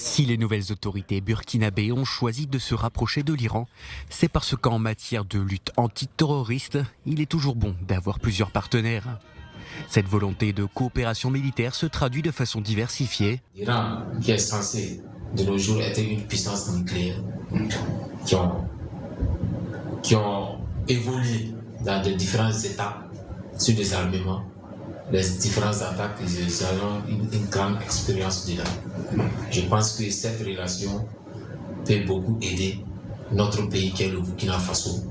Si les nouvelles autorités burkinabées ont choisi de se rapprocher de l'Iran, c'est parce qu'en matière de lutte antiterroriste, il est toujours bon d'avoir plusieurs partenaires. Cette volonté de coopération militaire se traduit de façon diversifiée. L'Iran, qui est censé de nos jours être une puissance nucléaire, qui ont évolué dans de différents étapes sur des armements, les différentes attaques, ils ont une grande expérience dedans. Je pense que cette relation peut beaucoup aider notre pays qui est le Burkina Faso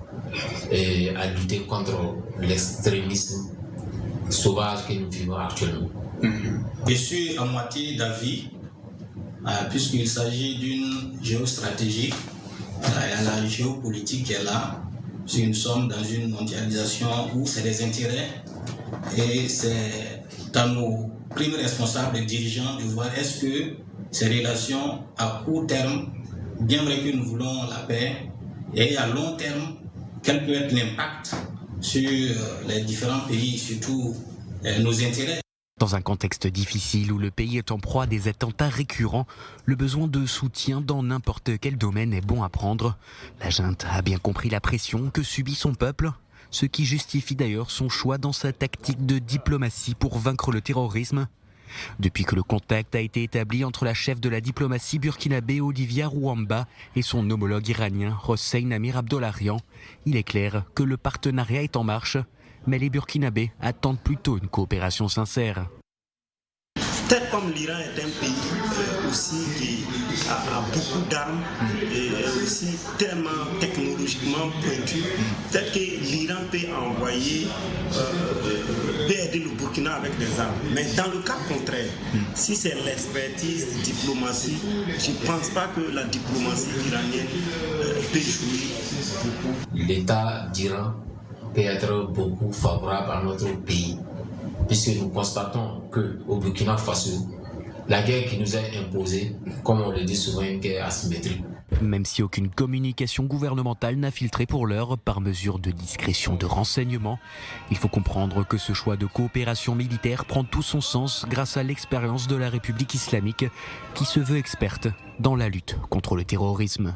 à lutter contre l'extrémisme sauvage que nous vivons actuellement. Je suis à moitié d'avis, puisqu'il s'agit d'une géostratégie, il y a la géopolitique qui est là, puisque nous sommes dans une mondialisation où c'est des intérêts et c'est dans nos primes responsables et dirigeants de voir est-ce que ces relations à court terme, bien vrai que nous voulons la paix, et à long terme, quel peut être l'impact sur les différents pays, surtout nos intérêts. Dans un contexte difficile où le pays est en proie à des attentats récurrents, le besoin de soutien dans n'importe quel domaine est bon à prendre. La junte a bien compris la pression que subit son peuple, ce qui justifie d'ailleurs son choix dans sa tactique de diplomatie pour vaincre le terrorisme. Depuis que le contact a été établi entre la chef de la diplomatie burkinabé Olivia Rouamba et son homologue iranien Hossein Amir Abdollahian, il est clair que le partenariat est en marche, mais les Burkinabés attendent plutôt une coopération sincère. Peut-être comme l'Iran est un pays aussi qui a beaucoup d'armes et aussi tellement technologiquement pointu, peut-être que l'Iran peut envoyer, peut aider le Burkina avec des armes. Mais dans le cas contraire, si c'est l'expertise, diplomatie, je ne pense pas que la diplomatie iranienne peut jouer beaucoup. L'État d'Iran peut être beaucoup favorable à notre pays, puisque nous constatons qu'au Burkina Faso, la guerre qui nous est imposée, comme on le dit souvent, est une guerre asymétrique. Même si aucune communication gouvernementale n'a filtré pour l'heure par mesure de discrétion de renseignement, il faut comprendre que ce choix de coopération militaire prend tout son sens grâce à l'expérience de la République islamique qui se veut experte dans la lutte contre le terrorisme.